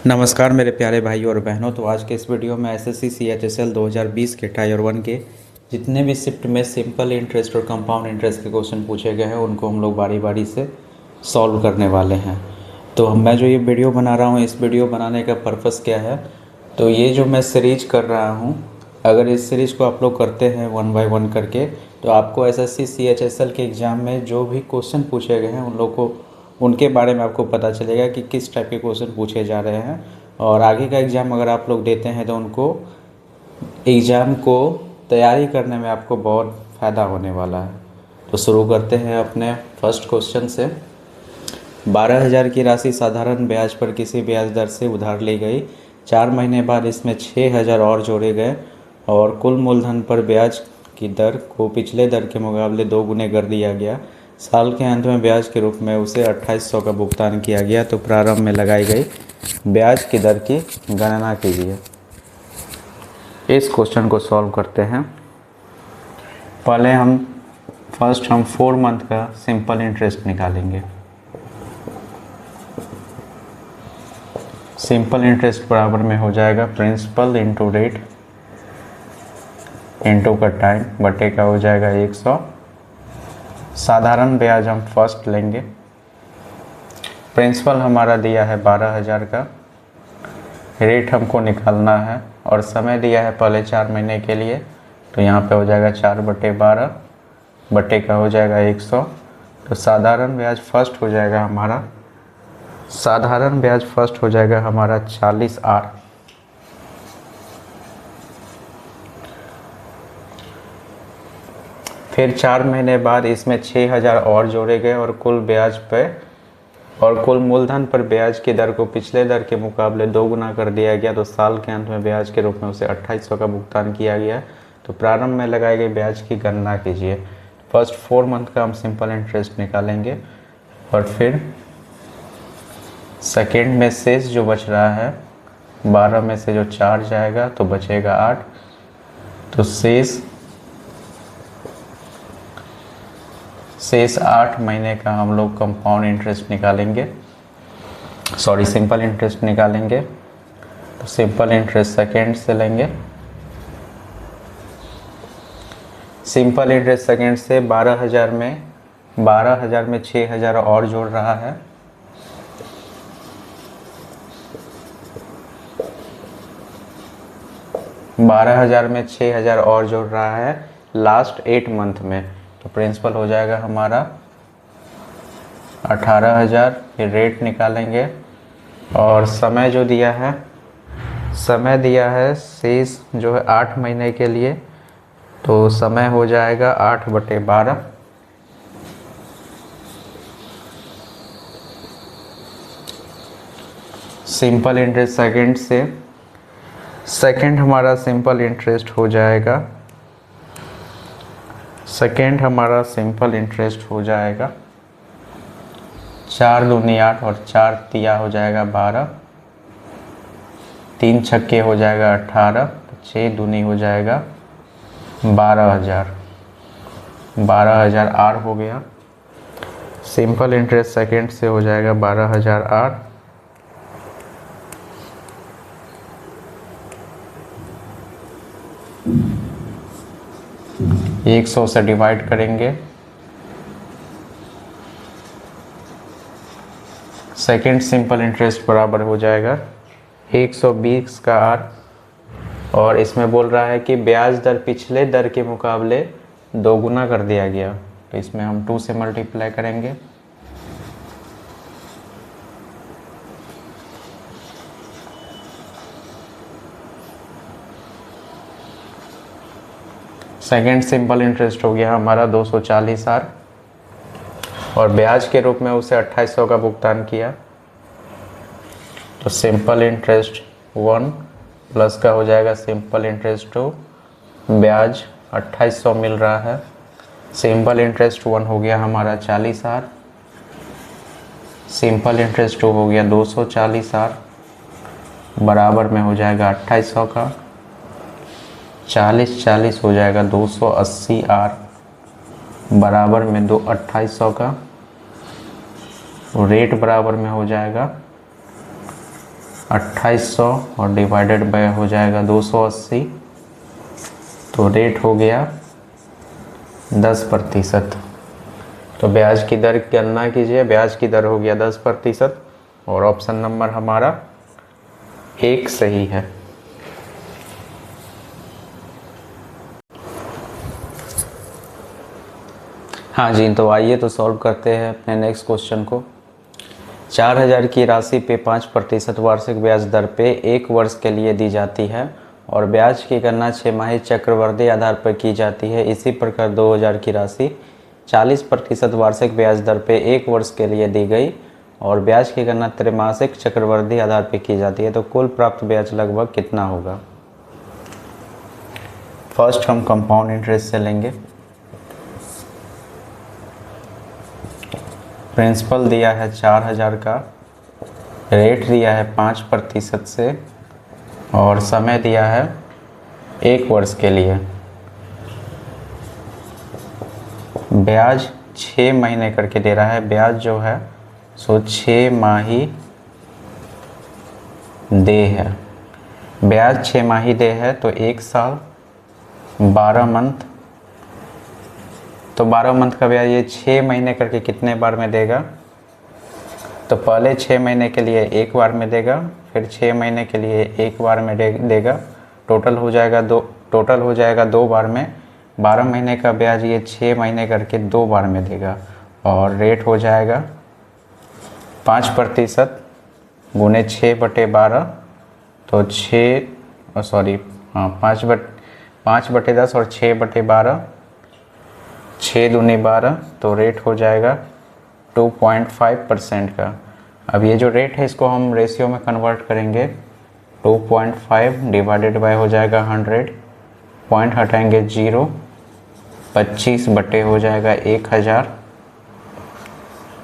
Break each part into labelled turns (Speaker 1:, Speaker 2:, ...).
Speaker 1: नमस्कार मेरे प्यारे भाई और बहनों। तो आज के इस वीडियो में एसएससी सीएचएसएल 2020 के टायर 1 के जितने भी शिफ्ट में सिंपल इंटरेस्ट और कंपाउंड इंटरेस्ट के क्वेश्चन पूछे गए हैं उनको हम लोग बारी बारी से सॉल्व करने वाले हैं। तो मैं जो ये वीडियो बना रहा हूँ, इस वीडियो बनाने का पर्पस क्या है, तो ये जो मैं सीरीज कर रहा हूँ, अगर इस सीरीज़ को आप लोग करते हैं 1 बाय 1 करके, तो आपको एसएससी सीएचएसएल के एग्ज़ाम में जो भी क्वेश्चन पूछे गए हैं उन लोग को उनके बारे में आपको पता चलेगा कि किस टाइप के क्वेश्चन पूछे जा रहे हैं। और आगे का एग्ज़ाम अगर आप लोग देते हैं तो उनको एग्ज़ाम को तैयारी करने में आपको बहुत फ़ायदा होने वाला है। तो शुरू करते हैं अपने फर्स्ट क्वेश्चन से। 12,000 की राशि साधारण ब्याज पर किसी ब्याज दर से उधार ली गई। 4 महीने बाद इसमें 6,000 और जोड़े गए और कुल मूलधन पर ब्याज की दर को पिछले दर के मुकाबले 2 गुने कर दिया गया। साल के अंत में ब्याज के रूप में उसे 2800 का भुगतान किया गया। तो प्रारंभ में लगाई गई ब्याज की दर की गणना कीजिए। इस क्वेश्चन को सॉल्व करते हैं। पहले हम 4 मंथ का सिंपल इंटरेस्ट निकालेंगे। सिंपल इंटरेस्ट बराबर में हो जाएगा प्रिंसिपल इंटू रेट इंटू का टाइम बटे का हो जाएगा 100। साधारण ब्याज हम फर्स्ट लेंगे। प्रिंसिपल हमारा दिया है 12,000 का, रेट हमको निकालना है और समय दिया है पहले 4 महीने के लिए, तो यहाँ पे हो जाएगा 4/12 बटे का हो जाएगा 100। तो साधारण ब्याज फर्स्ट हो जाएगा हमारा 40R। फिर 4 महीने बाद इसमें 6,000 और जोड़े गए और कुल ब्याज पे और कुल मूलधन पर ब्याज की दर को पिछले दर के मुकाबले 2 गुना कर दिया गया। तो साल के अंत में ब्याज के रूप में उसे 2800 का भुगतान किया गया। तो प्रारंभ में लगाई गई ब्याज की गणना कीजिए। फर्स्ट 4 मंथ का हम सिंपल इंटरेस्ट निकालेंगे और फिर सेकेंड में शेष जो बच रहा है 12 में से जो 4 जाएगा तो बचेगा 8। तो शेष 8 महीने का हम लोग कंपाउंड इंटरेस्ट निकालेंगे, सिंपल इंटरेस्ट निकालेंगे। तो सिंपल इंटरेस्ट सेकेंड से लेंगे। सिंपल इंटरेस्ट सेकेंड से 12,000 में 6,000 और जोड़ रहा है। में 6,000 और जोड़ रहा है लास्ट 8 मंथ में। तो प्रिंसिपल हो जाएगा हमारा 18,000। फिर रेट निकालेंगे और समय जो दिया है शेष जो है 8 महीने के लिए, तो समय हो जाएगा 8/12। सिंपल इंटरेस्ट सेकेंड हमारा सिंपल इंटरेस्ट हो जाएगा 4 दूनी 8 और 4 तिया हो जाएगा 12, 3 छक्के हो जाएगा 18, 6 दूनी हो जाएगा 12,000 आर हो गया। सिंपल इंटरेस्ट सेकेंड से हो जाएगा 12,000 आर। एक 100 से डिवाइड करेंगे। सेकेंड सिंपल इंटरेस्ट बराबर हो जाएगा 120 का आर। और इसमें बोल रहा है कि ब्याज दर पिछले दर के मुकाबले 2 गुना कर दिया गया। तो इसमें हम 2 से मल्टीप्लाई करेंगे। सेकेंड सिंपल इंटरेस्ट हो गया हमारा 240R और ब्याज के रूप में उसे 2800 का भुगतान किया। तो सिंपल इंटरेस्ट 1 प्लस का हो जाएगा सिंपल इंटरेस्ट 2, ब्याज 2800 मिल रहा है। सिंपल इंटरेस्ट 1 हो गया हमारा 40R, सिंपल इंटरेस्ट 2 हो गया 240R, बराबर में हो जाएगा 2800 का। 40 हो जाएगा 280R, बराबर में 2800 का। रेट बराबर में हो जाएगा 2800 और डिवाइडेड बाय हो जाएगा 280, तो रेट हो गया 10%। तो ब्याज की दर की गणना कीजिए, ब्याज की दर हो गया 10% और ऑप्शन नंबर हमारा 1 सही है। हाँ जी, तो आइए तो सॉल्व करते हैं अपने नेक्स्ट क्वेश्चन को। 4000 की राशि पे 5% वार्षिक ब्याज दर पे 1 वर्ष के लिए दी जाती है और ब्याज की गणना 6 माही चक्रवृद्धि आधार पर की जाती है। इसी प्रकार 2000 की राशि 40% वार्षिक ब्याज दर पे 1 वर्ष के लिए दी गई और ब्याज की गणना त्रैमासिक चक्रवृद्धि आधार पर की जाती है, तो कुल प्राप्त ब्याज लगभग कितना होगा। फर्स्ट हम कंपाउंड इंटरेस्ट से लेंगे। प्रिंसिपल दिया है 4000 का, रेट दिया है 5% से और समय दिया है 1 वर्ष के लिए। ब्याज 6 महीने करके दे रहा है, ब्याज जो है सो 6 माही दे है। ब्याज 6 माही दे है तो 1 साल 12 मंथ, तो 12 मंथ का ब्याज ये 6 महीने करके कितने बार में देगा। तो पहले 6 महीने के लिए 1 बार में देगा, फिर 6 महीने के लिए 1 बार में देगा, टोटल हो जाएगा 2 बार में। 12 महीने का ब्याज ये 6 महीने करके 2 बार में देगा और रेट हो जाएगा 5% गुने 6/12, तो 5/10 और 6/12, 6 दूनी 12, तो रेट हो जाएगा 2.5% का। अब ये जो रेट है इसको हम रेशियो में कन्वर्ट करेंगे। 2.5 डिवाइडेड बाय हो जाएगा 100, पॉइंट हटाएंगे 0, 25 बटे हो जाएगा 1000,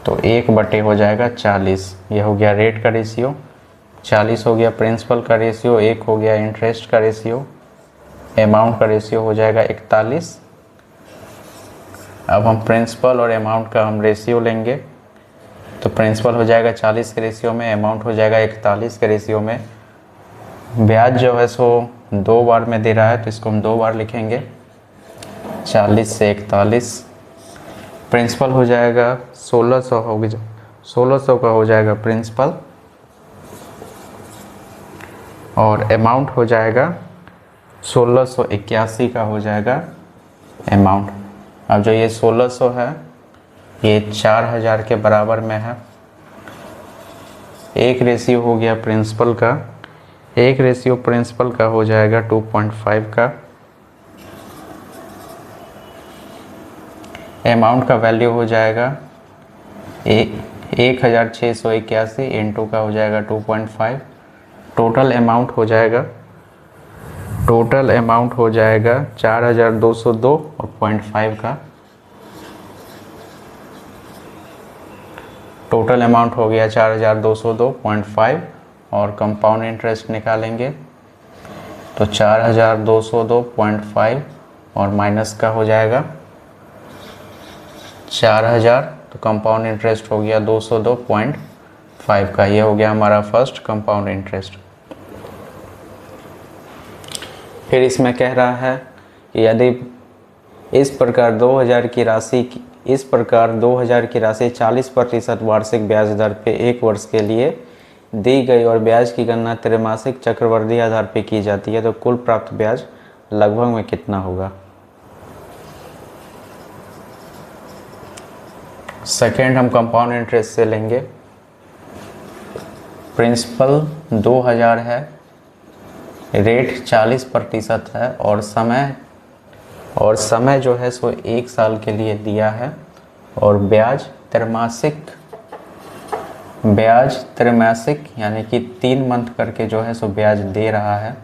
Speaker 1: तो 1 बटे हो जाएगा 40। ये हो गया रेट का रेशियो, 40 हो गया प्रिंसिपल का रेशियो, 1 हो गया इंटरेस्ट का रेशियो, अमाउंट का रेशियो हो जाएगा 41। अब हम प्रिंसिपल और अमाउंट का हम रेशियो लेंगे, तो प्रिंसिपल हो जाएगा 40 के रेशियो में, अमाउंट हो जाएगा 41 के रेशियो में। ब्याज जो है सो 2 बार में दे रहा है तो इसको हम 2 बार लिखेंगे, 40 से 41। प्रिंसिपल हो जाएगा 1600 होगी, 1600 का हो जाएगा प्रिंसिपल और अमाउंट हो जाएगा 1681 का हो जाएगा अमाउंट। अब जो ये 1600 है ये 4000 के बराबर में है। एक रेशियो हो गया प्रिंसिपल का, एक रेशियो प्रिंसिपल का हो जाएगा 2.5 का। अमाउंट का वैल्यू हो जाएगा 1681 इंटू का हो जाएगा 2.5। टोटल अमाउंट हो जाएगा 4202 और 0.5 का। टोटल अमाउंट हो गया 4202.5 और कंपाउंड इंटरेस्ट निकालेंगे तो 4202.5 और माइनस का हो जाएगा 4000, तो कंपाउंड इंटरेस्ट हो गया 202.5 का। ये हो गया हमारा फर्स्ट कंपाउंड इंटरेस्ट। फिर इसमें कह रहा है कि यदि इस प्रकार 2000 की राशि 40% वार्षिक ब्याज दर पे 1 वर्ष के लिए दी गई और ब्याज की गणना त्रैमासिक चक्रवृद्धि आधार पे की जाती है, तो कुल प्राप्त ब्याज लगभग में कितना होगा। सेकेंड हम कंपाउंड इंटरेस्ट से लेंगे। प्रिंसिपल 2000 है, रेट 40% है और समय जो है सो 1 साल के लिए दिया है और ब्याज त्रैमासिक यानी कि 3 मंथ करके जो है सो ब्याज दे रहा है।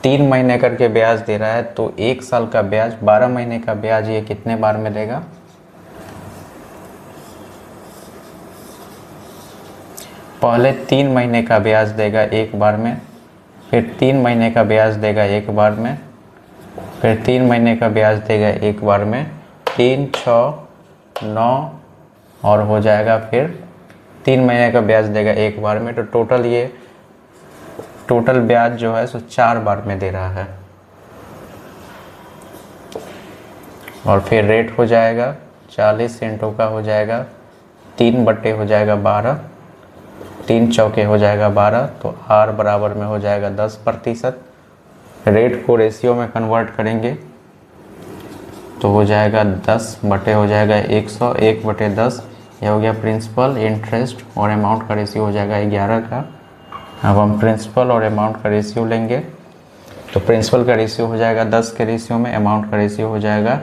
Speaker 1: 3 महीने करके ब्याज दे रहा है, तो 1 साल का ब्याज 12 महीने का ब्याज ये कितने बार में देगा। पहले 3 महीने का ब्याज देगा 1 बार में, फिर 3 महीने का ब्याज देगा 1 बार में, फिर 3 महीने का ब्याज देगा 1 बार में। 3, 6, 9, और हो जाएगा फिर 3 महीने का ब्याज देगा एक बार में। तो टोटल ब्याज जो है सो 4 बार में दे रहा है। और फिर रेट हो जाएगा 40 इंटू का हो जाएगा 3 बट्टे हो जाएगा 12, 3 चौके हो जाएगा 12, तो आर बराबर में हो जाएगा 10%। रेट को रेशियो में कन्वर्ट करेंगे तो हो जाएगा 10 बटे हो जाएगा 100, 1/10। यह हो गया प्रिंसिपल, इंटरेस्ट और अमाउंट का रेशियो हो जाएगा 11 का। अब हम प्रिंसिपल और अमाउंट का रेशियो लेंगे तो प्रिंसिपल का रेशियो हो जाएगा 10 के रेशियो में, अमाउंट का रेशियो हो जाएगा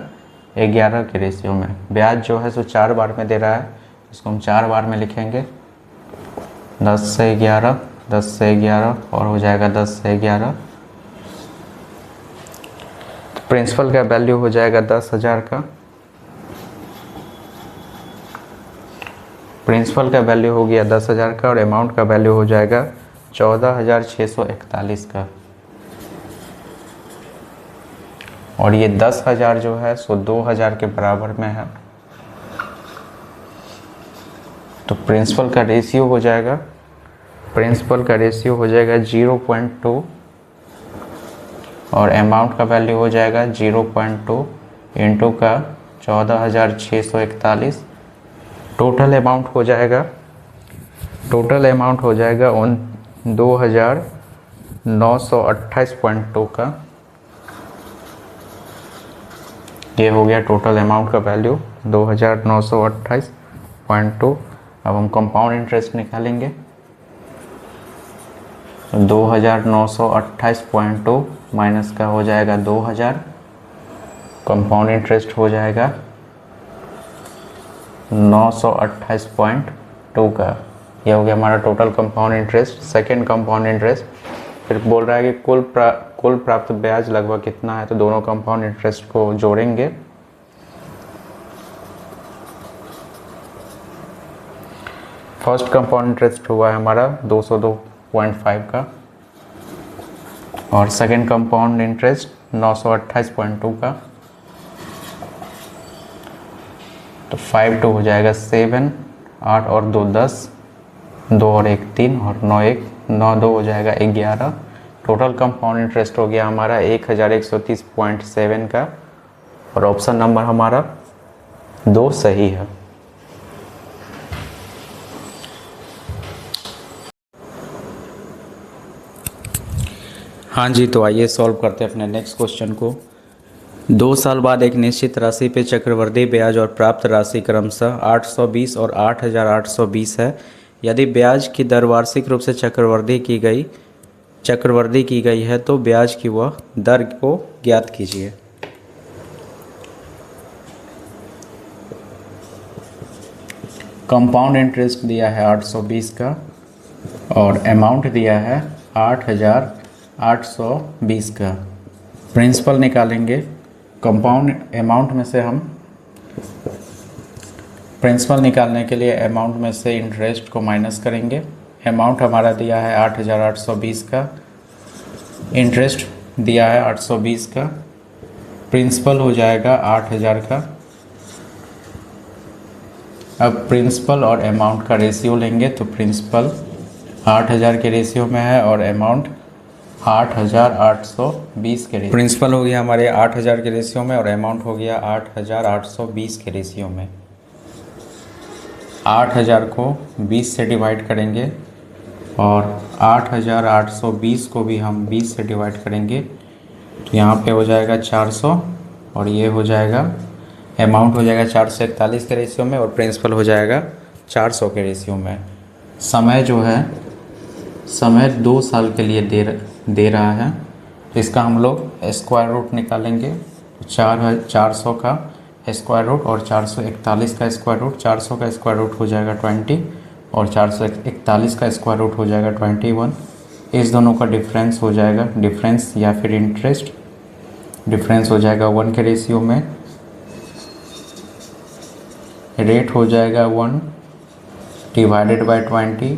Speaker 1: 11 के रेशियो में। ब्याज जो है सो 4 बार में दे रहा है, इसको हम 4 बार में लिखेंगे। 10 से 11, 10 से 11 और हो जाएगा 10 से 11। प्रिंसिपल का वैल्यू हो जाएगा 10,000 का, प्रिंसिपल का वैल्यू हो गया 10,000 का और अमाउंट का वैल्यू हो जाएगा 14,641 का। और ये 10,000 जो है सो 2,000 के बराबर में है। तो प्रिंसिपल का रेशियो हो जाएगा 0.2 और अमाउंट का वैल्यू हो जाएगा 0.2 इंटू का 14,641। टोटल अमाउंट हो जाएगा 2,928.2 का। ये हो गया टोटल अमाउंट का वैल्यू 2,928.2। अब हम कंपाउंड इंटरेस्ट निकालेंगे। 2,928.2 माइनस का हो जाएगा 2,000, कंपाउंड इंटरेस्ट हो जाएगा 928.2 का। यह हो गया हमारा total compound interest. Second compound interest फिर बोल रहा है कि कुल प्राप्त ब्याज लगभग कितना है, तो दोनों कंपाउंड इंटरेस्ट को जोड़ेंगे। फर्स्ट कंपाउंड इंटरेस्ट हुआ है हमारा 202.5 का और सेकेंड कंपाउंड इंटरेस्ट 928.2 का। तो 5 2 हो जाएगा 7, 8 और 2 10, 2 और 1 3 और 9 1 9 2 हो जाएगा 11। टोटल कंपाउंड इंटरेस्ट हो गया हमारा 1130.7 का और ऑप्शन नंबर हमारा 2 सही है। हाँ जी, तो आइए सॉल्व करते हैं अपने नेक्स्ट क्वेश्चन को। 2 साल बाद एक निश्चित राशि पे चक्रवृद्धि ब्याज और प्राप्त राशि क्रमशः 820 और 8,820 है। यदि ब्याज की दर वार्षिक रूप से चक्रवृद्धि की गई है तो ब्याज की वह दर को ज्ञात कीजिए। कंपाउंड इंटरेस्ट दिया है 820 का और अमाउंट दिया है 8,820 का। प्रिंसिपल निकालेंगे। कंपाउंड अमाउंट में से हम प्रिंसिपल निकालने के लिए अमाउंट में से इंटरेस्ट को माइनस करेंगे। अमाउंट हमारा दिया है 8,820 का, इंटरेस्ट दिया है 820 का, प्रिंसिपल हो जाएगा 8,000 का। अब प्रिंसिपल और अमाउंट का रेशियो लेंगे तो प्रिंसिपल 8,000 के रेशियो में है और अमाउंट 8,820 के रेशियो। प्रिंसिपल हो गया हमारे 8,000 के रेशियो में और अमाउंट हो गया 8,820 के रेशियो में। 8,000 को 20 से डिवाइड करेंगे और 8,820 को भी हम 20 से डिवाइड करेंगे तो यहाँ पे हो जाएगा 400 और ये हो जाएगा अमाउंट हो जाएगा 441 के रेशियो में और प्रिंसिपल हो जाएगा 400 के रेशियो में। समय जो है 2 साल के लिए दे रहा है तो इसका हम लोग स्क्वायर रूट निकालेंगे। 400 का स्क्वायर रूट और 441 का स्क्वायर रूट। 400 का स्क्वायर रूट हो जाएगा 20 और 441 का स्क्वायर रूट हो जाएगा 21। इस दोनों का डिफरेंस हो जाएगा, डिफरेंस या फिर इंटरेस्ट डिफरेंस हो जाएगा 1 के रेशियो में। रेट हो जाएगा 1 डिवाइडेड बाय 20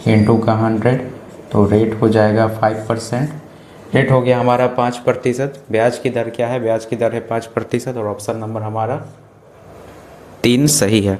Speaker 1: इंटू का 100, तो रेट हो जाएगा 5%। रेट हो गया हमारा 5%। ब्याज की दर क्या है? ब्याज की दर है 5% और ऑप्शन नंबर हमारा 3 सही है।